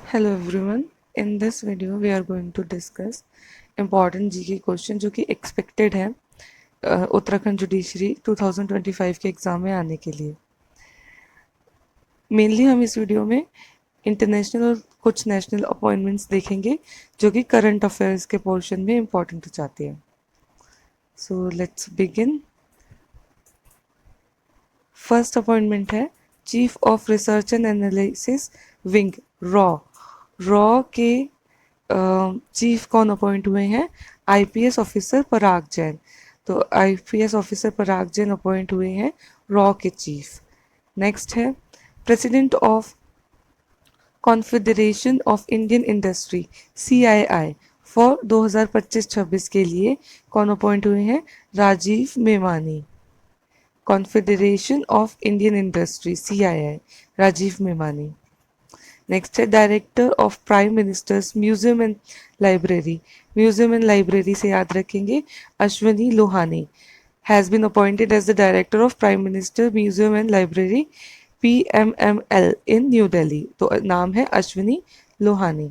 Hello everyone. In this video we are going to discuss important GK question जो कि expected है Uttarakhand judiciary 2025 के exam में आने के लिए। मेनली हम इस वीडियो में इंटरनेशनल और कुछ नेशनल अपॉइंटमेंट्स देखेंगे जो कि करंट अफेयर्स के पोर्शन में इम्पॉर्टेंट हो जाती है। So let's begin. First appointment है chief of research and analysis wing raw. Raw के चीफ कौन अपॉइंट हुए हैं? आईपीएस ऑफिसर पराग जैन। तो आईपीएस ऑफिसर पराग जैन अपॉइंट हुए हैं रॉ के चीफ। नेक्स्ट है president of confederation of Indian industry CII for 2025-26 के लिए कौन अपॉइंट हुए हैं? Rajiv Memani. Confederation of Indian industry CII, Rajiv Memani. Next है director of prime minister's museum and library. Museum and library से याद रखेंगे Ashwani Lohani has been appointed as the director of prime minister museum and library PMML in New Delhi. तो नाम है Ashwani Lohani.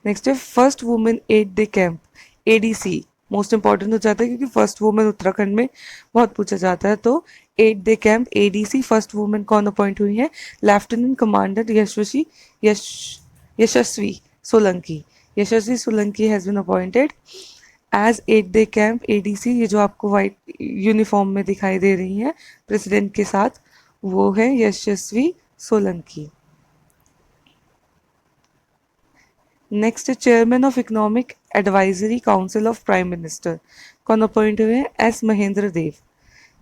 Next है first women aide de camp ADC। Most important हो जाता है क्योंकि फर्स्ट वुमेन उत्तराखंड में बहुत पूछा जाता है। तो 8 de camp ADC first women कौन अपॉइंट हुई है? Lieutenant commander Yashasvi Solanki. Yashasvi Solanki has been appointed as 8 de camp ADC। ये जो आपको वाइट यूनिफॉर्म में दिखाई दे रही हैं प्रेसिडेंट के साथ, वो है Yashasvi Solanki. Next chairman of economic advisory council of prime minister कौन अपॉइंट हुए हैं? S Mahendra Dev.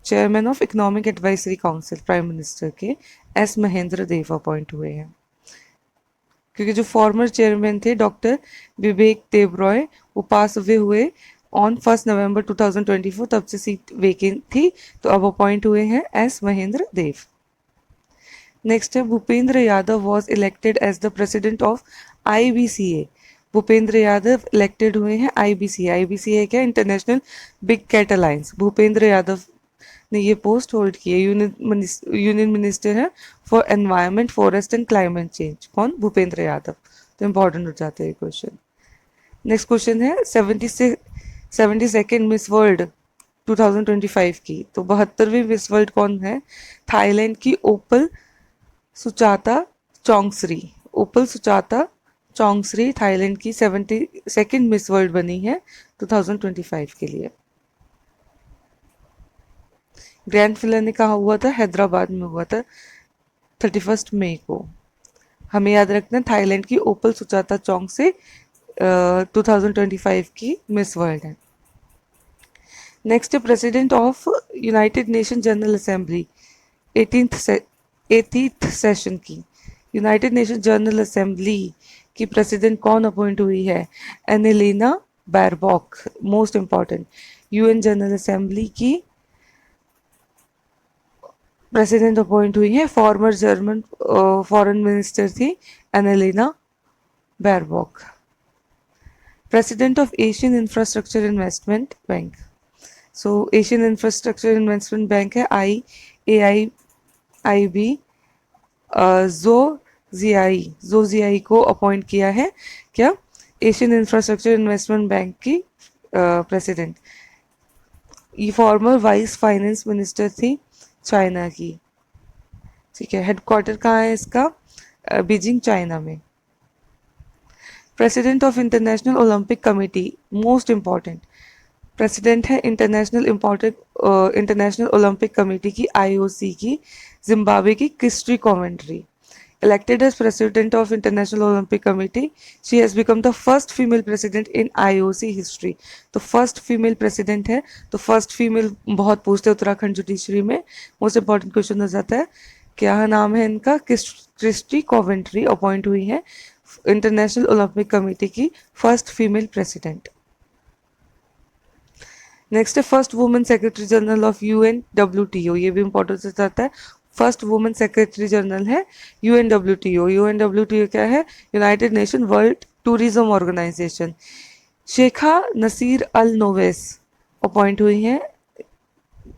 Chairman of economic advisory council prime minister के S महेंद्र देव अपॉइंट हुए हैं। क्योंकि जो फॉर्मर चेयरमैन थे डॉक्टर विवेक देव रॉय, वो पास अवे हुए ऑन 1 नवंबर 2024, तब से सीट वेकेंट थी, तो अब अपॉइंट हुए हैं S महेंद्र देव। नेक्स्ट है Bhupender Yadav was elected as the president of IBCA। Bhupender Yadav elected हुए हैं IBCA। IBCA क्या? International big cat alliance. Bhupender Yadav ने ये पोस्ट होल्ड की है। यूनियन मिनिस्टर है for environment, forest and climate change. कौन? भूपेंद्र यादव। तो इंपॉर्टेंट हो जाते हैं क्वेश्चन। नेक्स्ट क्वेश्चन है 72nd मिस वर्ल्ड 2025 की। तो 72वीं मिस वर्ल्ड कौन है? थाईलैंड की ओपल सुचाता चौंगसरी। ओपल सुचाता चौंगसरी थाईलैंड की 72nd मिस वर्ल्ड बनी है 2025 के लिए। ग्रैंड फिनाले कहाँ हुआ था? हैदराबाद में हुआ था 31 मई को। हमें याद रखना थाईलैंड की ओपल सुचाता चौंग से 2025 की मिस वर्ल्ड है। Next president of United Nation general assembly 18th session की। यूनाइटेड नेशन जनरल असेंबली की प्रेसिडेंट कौन अपॉइंट हुई है? Annalena Baerbock. Most important, UN general assembly की प्रेसिडेंट अपॉइंट हुई है फॉर्मर जर्मन फॉरेन मिनिस्टर थी Annalena Baerbock. President of Asian infrastructure investment bank. So Asian infrastructure investment bank है AIIB। Zou Jiayi को अपॉइंट किया है क्या? एशियन इंफ्रास्ट्रक्चर इन्वेस्टमेंट बैंक की प्रेसिडेंट। ये फॉर्मर वाइस फाइनेंस मिनिस्टर थी चाइना की। ठीक है, हेडक्वार्टर कहाँ है इसका? बीजिंग, चाइना में। President of international Olympic committee, most important, president है इंटरनेशनल ओलंपिक कमेटी की IOC की जिम्बाब्वे की Kirsty Coventry. Elected as president of International Olympic Committee, she has become the first female president in IOC history। तो first female president है। तो first female बहुत पूछते हैं उत्तराखंड जुडिशरी में, मोस्ट इंपॉर्टेंट क्वेश्चन हो जाता है। क्या नाम है इनका? क्रिस्टी कॉवेंट्री अपॉइंट हुई है इंटरनेशनल ओलंपिक कमेटी की फर्स्ट फीमेल प्रेसिडेंट। नेक्स्ट है first women secretary general of UNWTO। ये भी इंपॉर्टेंट हो जाता है। फर्स्ट वुमेन सेक्रेटरी जनरल है UNWTO। UNWTO क्या है? United Nation world tourism organisation. Shaikha Nasser Al Nowais appoint हुई हैं।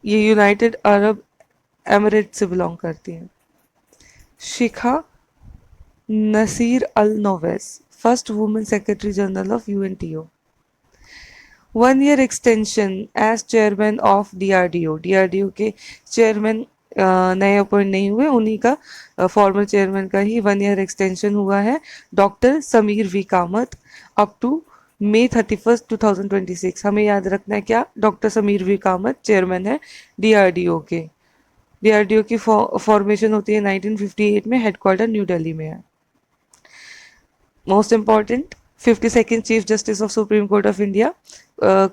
ये यूनाइटेड अरब एमिरेट से बिलोंग करती हैं। Shaikha Nasser Al Nowais, first women secretary general of UNTO. 1 year extension as chairman of DRDO, DRDO के chairman नए appoint नहीं हुए, उन्हीं का फॉर्मर चेयरमैन का ही 1 year एक्सटेंशन हुआ है, doctor Sameer V Kamat, up to May 31, 2026। हमें याद रखना है क्या, doctor Sameer V Kamat chairman है डीआरडीओ के। डीआरडीओ की फॉर्मेशन होती है 1958 में, हेडक्वार्टर न्यू दिल्ली में है। Most important, 52nd chief justice of supreme court of India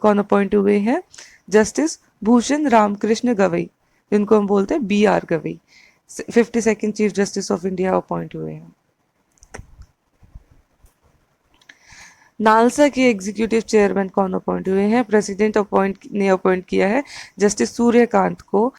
कौन अपॉइंट हुए हैं, जस्टिस भूषण रामकृष्ण गवई, जिनको हम बोलते हैं B R Gavai, 52nd chief justice of India appoint हुए हैं। नालसा के एग्जीक्यूटिव चेयरमैन कौन अपॉइंट हुए हैं, प्रेसिडेंट ने अपॉइंट किया है जस्टिस सूर्यकांत को